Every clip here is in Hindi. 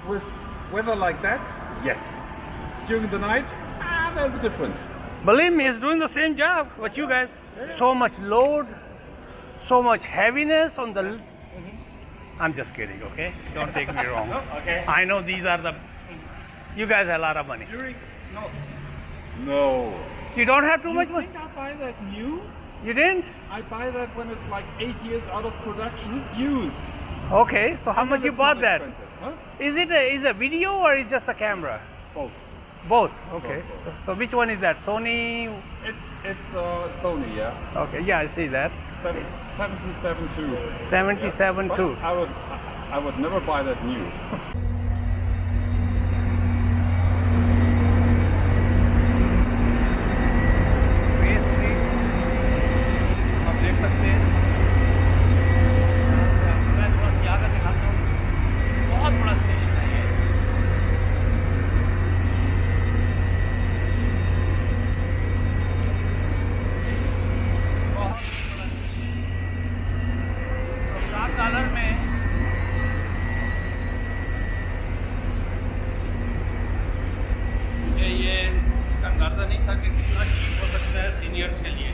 with weather like that, yes. During the night, there's a difference. Believe me, it's doing the same job. What you guys? So much load, so much heaviness on the. I'm just kidding, okay? Don't take me wrong. Okay. I know these are the. You guys have a lot of money. No. You don't have too You much money. think I buy that new? You didn't? I buy that when it's like 8 years out of production, used. Okay, so how much you That's bought not that? expensive, huh? Is it a video or is just a camera? Both. Both. Okay. Both. So which one is that? Sony. It's Sony, yeah. Okay. Yeah, I see that. 77 too. 77 But too. I would never buy that new. Bay Street, आप देख सकते हैं। मैं थोड़ा सा यहाँ का दिखाता हूँ। बहुत बड़ा स्टेशन है ये। बहुत बड़ा स्टेशन। तो $7 में मुझे ये इसका अंदाज़ा नहीं था कि कितना चीप हो सकता है सीनियर्स के लिए।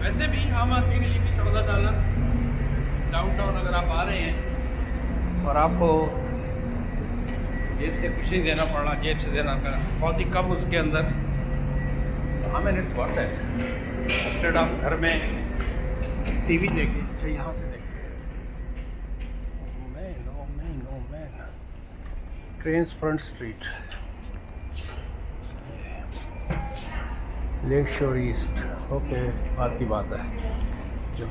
वैसे भी आम आदमी के लिए भी $14 डाउनटाउन अगर आप आ रहे हैं और आपको जेब से कुछ नहीं देना पड़ रहा, जेब से देना पड़ रहा, बहुत ही कम उसके अंदर, तो हमें it's worth it. Instead of घर में टीवी देखें, अच्छा यहाँ से देखें। No man trains Front Street, Lake Shore East. Okay, बात की बात है। जब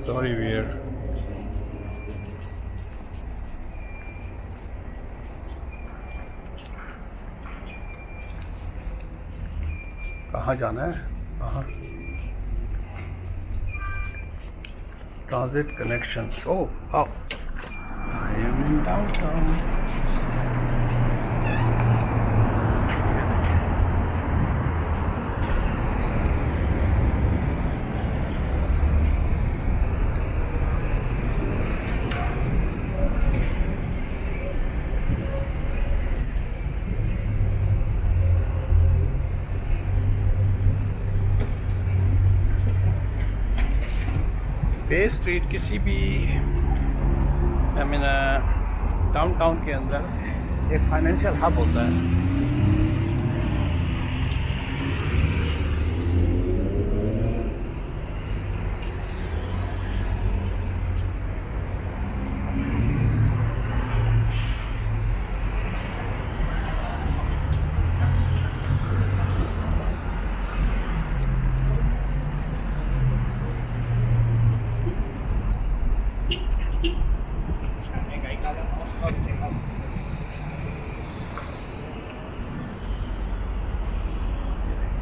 सॉरी वियर कहाँ जाना है? कहाँ? Transit connections. ओह आओ, I am in downtown. Bay Street किसी भी डाउनटाउन के अंदर एक फाइनेंशियल हब होता है।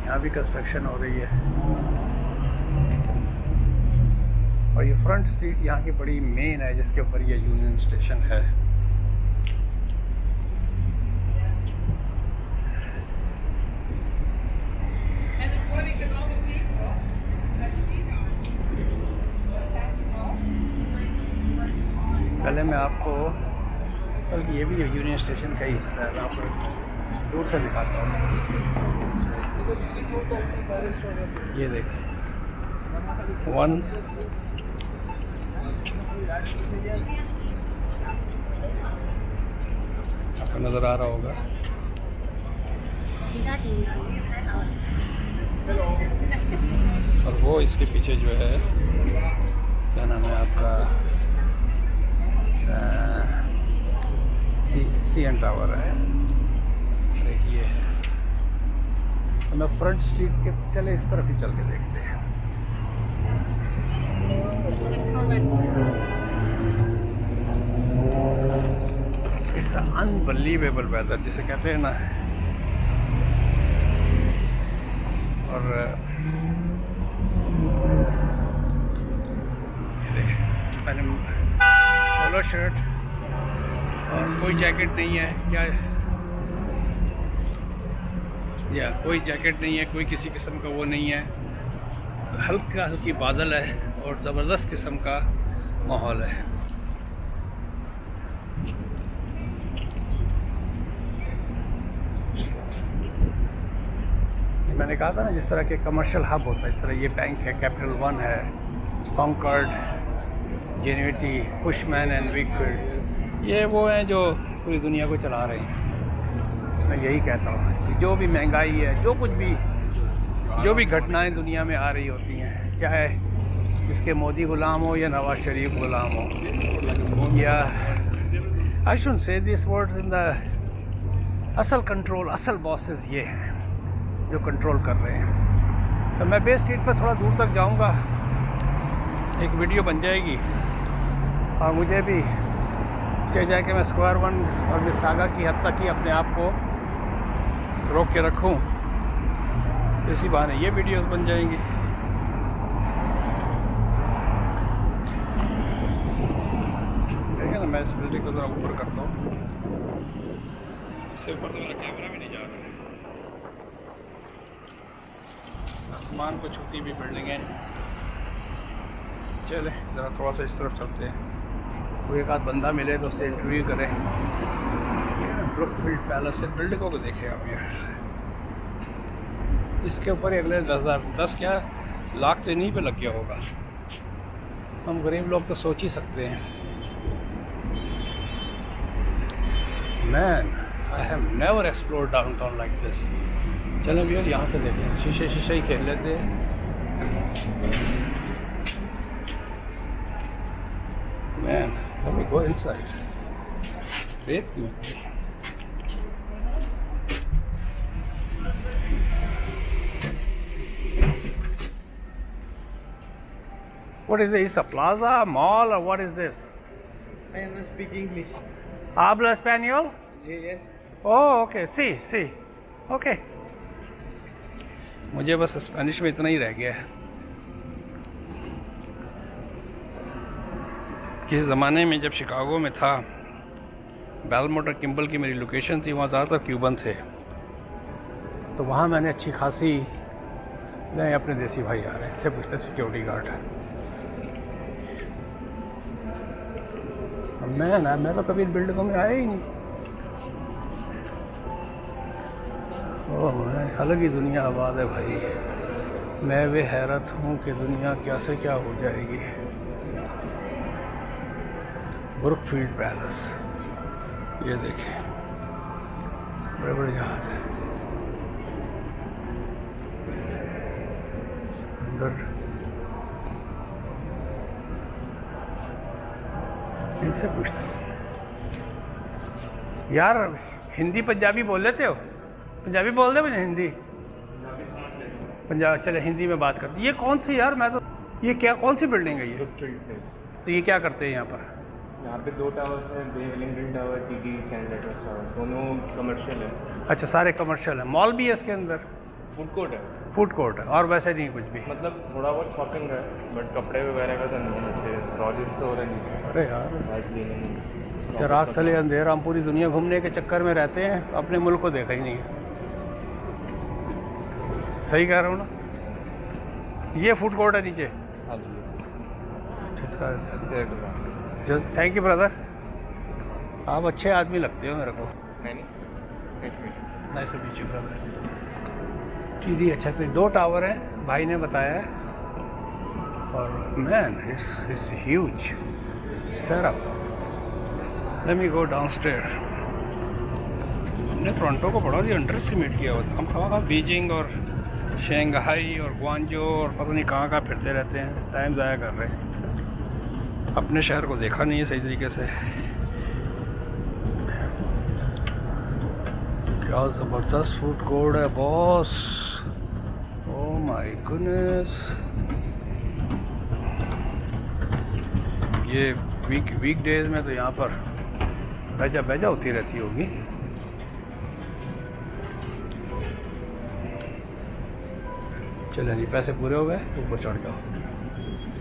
यहाँ भी कंस्ट्रक्शन हो रही है और ये फ्रंट स्ट्रीट यहाँ की बड़ी मेन है जिसके ऊपर ये यूनियन स्टेशन है। पहले मैं आपको, बल्कि ये भी यूनियन स्टेशन का ही हिस्सा है, मैं आपको दूर से दिखाता हूँ। ये देखें, वन आपको नज़र आ रहा होगा। और वो इसके पीछे जो है, क्या नाम है आपका, CN टावर है। देखिए, तो मैं फ्रंट स्ट्रीट के, चले इस तरफ ही चल के देखते हैं। इट्स अनबिलीवेबल वेदर जिसे कहते हैं ना। और ये देखें, मैंने पोलो शर्ट और कोई जैकेट नहीं है, क्या या कोई जैकेट नहीं है, कोई किसी किस्म का वो नहीं है। हल्का हल्की बादल है और ज़बरदस्त किस्म का माहौल है। मैंने कहा था ना, जिस तरह के कमर्शियल हब होता है, इस तरह ये बैंक है, कैपिटल वन है, कॉन्कॉर्ड, जेन्युइटी, कुशमैन एंड विकफील्ड, ये वो हैं जो पूरी दुनिया को चला रहे हैं। मैं यही कहता हूँ कि जो भी महंगाई है, जो कुछ भी, जो भी घटनाएं दुनिया में आ रही होती हैं, चाहे इसके मोदी गुलाम हो या नवाज शरीफ गुलाम हो, या I should say this words in the असल कंट्रोल, असल बॉसेस ये हैं जो कंट्रोल कर रहे हैं। तो मैं बे स्ट्रीट पर थोड़ा दूर तक जाऊंगा, एक वीडियो बन जाएगी और मुझे भी चाहिए जाए कि मैं स्क्वायर वन और मिसागा की हद तक ही अपने आप को रोक के रखूं, तो इसी बहाने ये वीडियोस बन जाएंगी। देखिए ना, मैं इस बिल्डिंग को ज़रा ऊपर करता हूँ, इससे ऊपर तो मेरा कैमरा भी नहीं जा रहा है। आसमान को छूती भी बिल्डिंगें। चले ज़रा थोड़ा सा इस तरफ चलते हैं, कोई एक आध बंदा मिले तो उससे इंटरव्यू करें। ब्रुकफील्ड पैलेस है, बिल्डिंगों को देखें आप यार, इसके ऊपर अगले 10 क्या लाख तो इन्हीं पे लग गया होगा। हम गरीब लोग तो सोच ही सकते हैं। Man, I have never explored downtown like this. चलो भैया यहाँ से देखें, शीशे ही खेल लेते हैं। Man, let me go inside. रेत क्यों थी? What is this? A plaza, mall, or what is this? I am not speaking English. Habla español? Yes. Oh, okay. Sí. Okay. मुझे बस स्पेनिश में इतना ही रह गया है। किस ज़माने में जब शिकागो में था, बेलमोंट और किम्बल की मेरी लोकेशन थी, वहाँ ज़्यादातर क्यूबन थे, तो वहाँ मैंने अच्छी खासी, नहीं अपने देसी भाई आ रहे हैं, इनसे पूछते सिक्योरिटी गार्ड। मैं तो कभी इन बिल्डिंगों में आया ही नहीं। ओह, अलग ही दुनिया आबाद है भाई। मैं वे हैरत हूँ कि दुनिया क्या से क्या हो जाएगी। ब्रुकफील्ड पैलेस, ये देखें, बड़े बड़े जहाज हैं अंदर। इनसे पूछते हैं यार, हिंदी पंजाबी बोल लेते हो? पंजाबी बोल दे मुझे, हिंदी पंजाब। चले हिंदी में बात करते। ये कौन सी यार, मैं तो, ये क्या, कौन सी बिल्डिंग है ये? Brookfield place. तो ये क्या करते हैं यहाँ पर? यहाँ पे 2 टावर्स हैं, Bay Wellington tower, TT candidate tower, दोनों कमर्शियल है। अच्छा, सारे कमर्शियल है। मॉल भी है इसके अंदर? फूड कोर्ट है। फूड कोर्ट है, और वैसे नहीं कुछ भी? मतलब थोड़ा बहुत शॉपिंग है, बट कपड़े वगैरह का तो नहीं है। जैसे रॉजर स्टोर है नीचे, अरे यार, आज क्लीनिंग। क्या रात चले अंधेरा, हम पूरी दुनिया घूमने के चक्कर में रहते हैं, अपने मुल्क को देखा ही नहीं है। सही कह रहा हूँ ना? ये फूड कोर्ट है नीचे? हाँ जी। इसका नहीं थैंक यू ब्रदर, आप अच्छे आदमी लगते हो मेरे को। Nice to meet you brother. TD, अच्छा, तो 2 टावर हैं भाई ने बताया है, और man it's huge setup. Let me go downstair. हमने टोरंटो को बड़ा ही अंडर एस्टिमेट किया हुआ था। हम कहाँ बीजिंग और शंघाई और ग्वांजो और पता नहीं कहाँ फिरते रहते हैं, टाइम ज़ाया कर रहे हैं। अपने शहर को देखा नहीं है सही तरीके से। क्या ज़बरदस्त फूड कोर्ट है बॉस, ओह माय गुडनेस। ये वीक डेज में तो यहाँ पर बेजा होती रहती होगी। चले जी, पैसे पूरे हो गए, ऊपर चढ़ जाओ।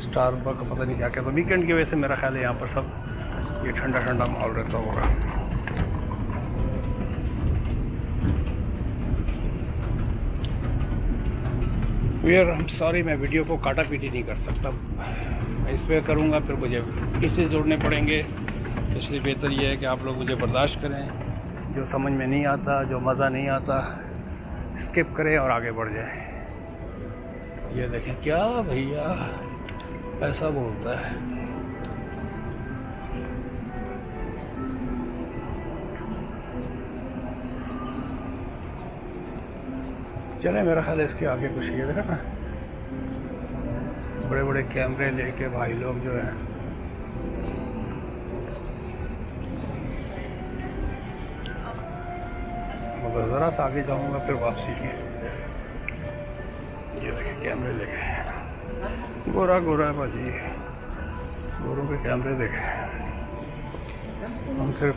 स्टारबक पता नहीं क्या क्या, तो वीकेंड की वजह से मेरा ख्याल है यहाँ पर सब ये ठंडा ठंडा माहौल रहता होगा। यार आई एम सॉरी, मैं वीडियो को काटा पीटी नहीं कर सकता। मैं इस पर करूँगा फिर मुझे किसी जोड़ने पड़ेंगे, इसलिए बेहतर ये है कि आप लोग मुझे बर्दाश्त करें। जो समझ में नहीं आता, जो मज़ा नहीं आता, स्किप करें और आगे बढ़ जाएं। ये देखें क्या भैया ऐसा बोलता है। चले मेरा ख्याल है इसके आगे कुछ ये देखा ना, बड़े बड़े कैमरे लेके भाई लोग जो है मगर ज़रा सा आगे जाऊंगा फिर वापसी की। ये देखिए कैमरे लेके, गोरा गोरा है भाजी, गोरों के कैमरे देखे। हम सिर्फ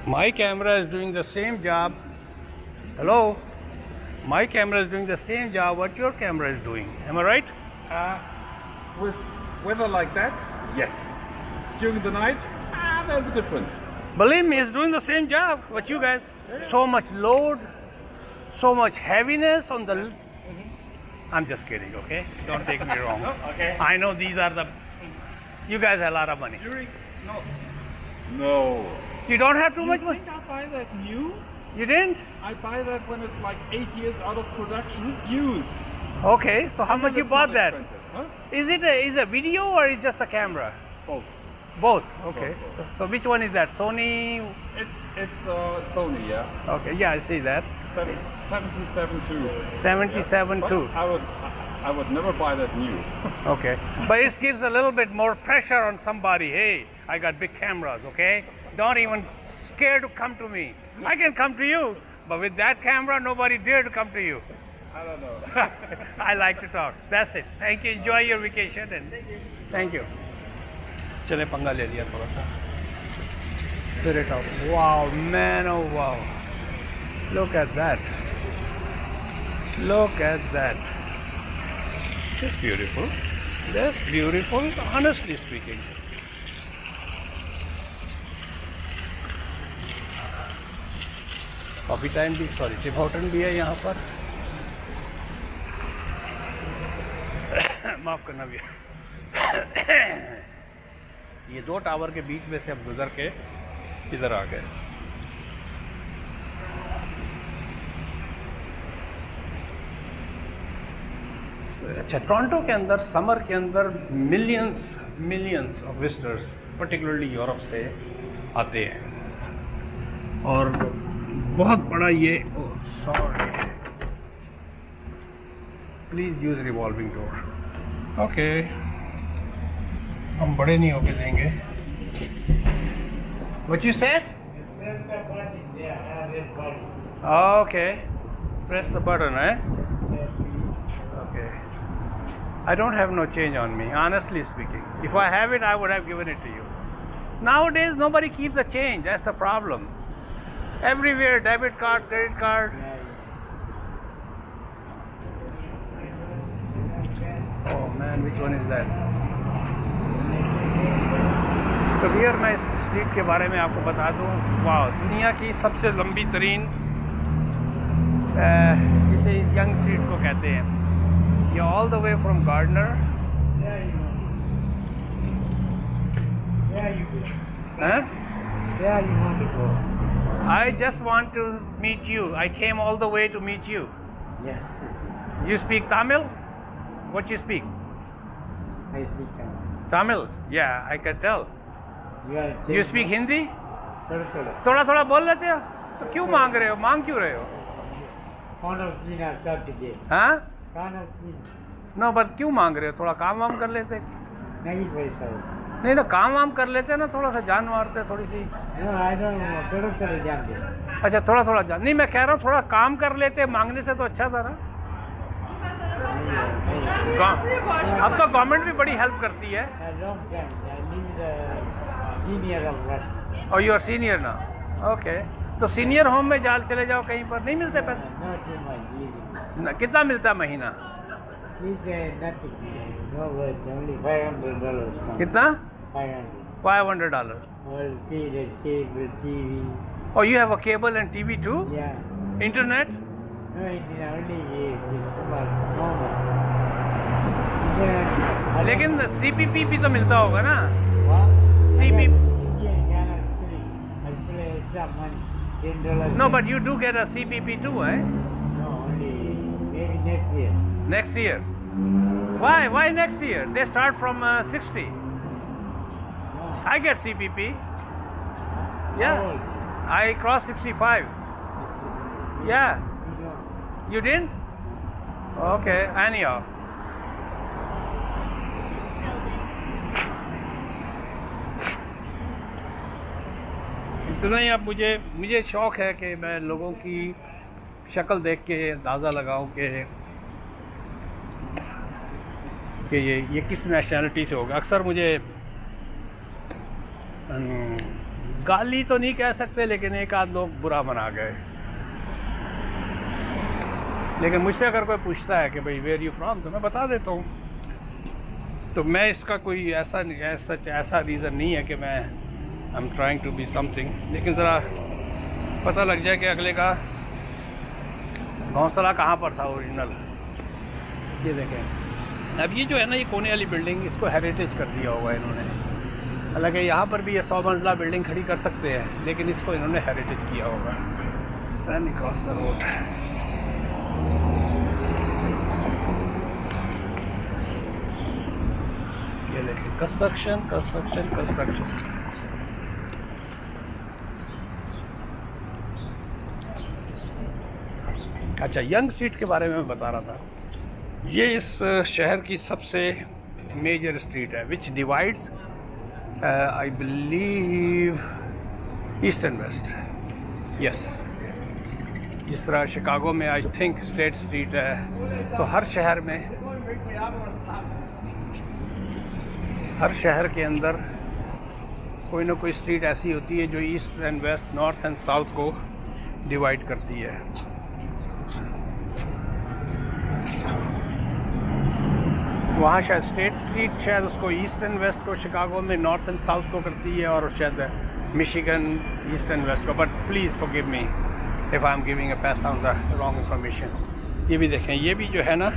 my camera is doing the same job. Hello, my camera is doing the same job what your camera is doing. Am I right? With weather like that, yes. During the night, there's a difference. Believe me, it's doing the same job what you guys. So much load, so much heaviness on the. I'm just kidding, okay? Don't take me wrong. Okay. I know these are the. You guys have a lot of money. During no. You don't have too You much money. think I buy that new? You didn't? I buy that when it's like 8 years out of production, used. Okay, so how much you That's bought not that? expensive, huh? Is it a video or is just a camera? Both. Both. Okay. Both. So which one is that? Sony. It's Sony, yeah. Okay. Yeah, I see that. 77 too. 77 But too. I would never buy that new. Okay. But it gives a little bit more pressure on somebody. Hey, I got big cameras. Okay. Don't even scare to come to me. I can come to you, but with that camera, nobody dare to come to you. I don't know. I like to talk. That's it. Thank you. Enjoy your vacation and thank you. चले पंगा ले लिया थोड़ा सा. Spirit of wow, man, oh wow. Look at that. Look at that. That's beautiful. That's beautiful, honestly speaking. Coffee time भी सॉरी टिप हॉटन भी है यहाँ पर. माफ़ करना भी. ये दो टावर के बीच में से हम गुजर के इधर आ गए. अच्छा, टोरंटो के अंदर समर के अंदर millions of visitors particularly Europe से आते हैं और बहुत बड़ा ये sorry please use revolving door. Okay, हम बड़े नहीं होके देंगे. What you said? Okay, press the button. Okay. I don't have no change on me, honestly speaking. If I have it, I would have given it to you. Nowadays, nobody keeps the change. That's the problem. Everywhere, debit card, credit card. Oh man, which one is that? तो भैया मैं इस स्ट्रीट के बारे में आपको बता दूं. वाह, दुनिया की सबसे लंबी तरीन जिसे यंग स्ट्रीट को कहते हैं. You're all the way from Gardner. Yeah, you know. Yeah, you do. Huh? Yeah, you want to go. I just want to meet you. I came all the way to meet you. Yes. You speak Tamil? What you speak? I speak Tamil. Tamil? Yeah, I can tell. You are You speak Hindi? Thoda. थोड़ा थोड़ा बोल लेते हो. तो क्यों मांग रहे हो? मांग क्यों रहे हो? Corner Pina Saturday. हाँ? Corner Pina. नो, बट क्यों मांग रहे हो? थोड़ा काम वाम कर लेते. नहीं पैसा. नहीं ना, काम वाम कर लेते ना, थोड़ा सा जान मारते थोड़ी सी. No, I don't know. थोड़ा जानते. अच्छा, थोड़ा थोड़ा जान. नहीं, मैं कह रहा हूँ थोड़ा काम कर लेते. मांगने से तो अच्छा था ना. अब तो गवर्नमेंट भी बड़ी हेल्प करती है. I don't plan. I live the senior of what? और यू आर सीनियर ना. ओके, तो सीनियर होम में चले जाओ कहीं पर. नहीं मिलते पैसे? Not too much. Easy. कितना मिलता है महीना? He said nothing. No words. Only $500 come. कितना? 500. $500. All pay the cable, TV. Oh, you have a cable and TV too? Yeah. Internet? No, it is only this was normal. लेकिन CPP भी तो मिलता होगा ना? CPP. Indian Channel 3. I play extra money. $10. No, but you do get a CPP too, eh? No, only maybe next year. Next year. Why? Why next year? They start from 60. No. I get CPP. How Yeah. old? I crossed 65. 60. Yeah. You don't. You didn't? Okay. Anyhow. इतना ही। अब मुझे शौक़ है कि मैं लोगों की शक्ल देख के अंदाज़ा लगाऊं कि ये किस नेशनैलिटी से होगा। अक्सर मुझे गाली तो नहीं कह सकते, लेकिन एक आध लोग बुरा मना गए। लेकिन मुझसे अगर कोई पूछता है कि भाई वेयर यू फ्रॉम, तो मैं बता देता हूँ। तो मैं इसका कोई ऐसा रीज़न नहीं है कि मैं I am trying to be something, लेकिन ज़रा पता लग जाए कि अगले का घोंसला कहाँ पर था ओरिजिनल। ये देखें, अब ये जो है ना, ये कोने वाली बिल्डिंग, इसको हेरिटेज कर दिया हुआ है इन्होंने। हालांकि यहाँ पर भी ये 100 मंजिला बिल्डिंग खड़ी कर सकते हैं, लेकिन इसको इन्होंने हेरिटेज किया होगा। Run across the road. ये देखिए, कंस्ट्रक्शन। अच्छा, यंग स्ट्रीट के बारे में मैं बता रहा था। ये इस शहर की सबसे मेजर स्ट्रीट है, which divides I believe east and west. Yes, जिस तरह शिकागो में आई थिंक स्टेट स्ट्रीट है, तो हर शहर के अंदर कोई ना कोई स्ट्रीट ऐसी होती है जो east and west, north and south को डिवाइड करती है। वहाँ शायद स्टेट स्ट्रीट शायद उसको ईस्ट एंड वेस्ट को, शिकागो में नॉर्थ एंड साउथ को करती है, और शायद मिशिगन ईस्ट एंड वेस्ट को। But please forgive me if I am giving a pass on the wrong information. ये भी देखें, ये भी जो है ना,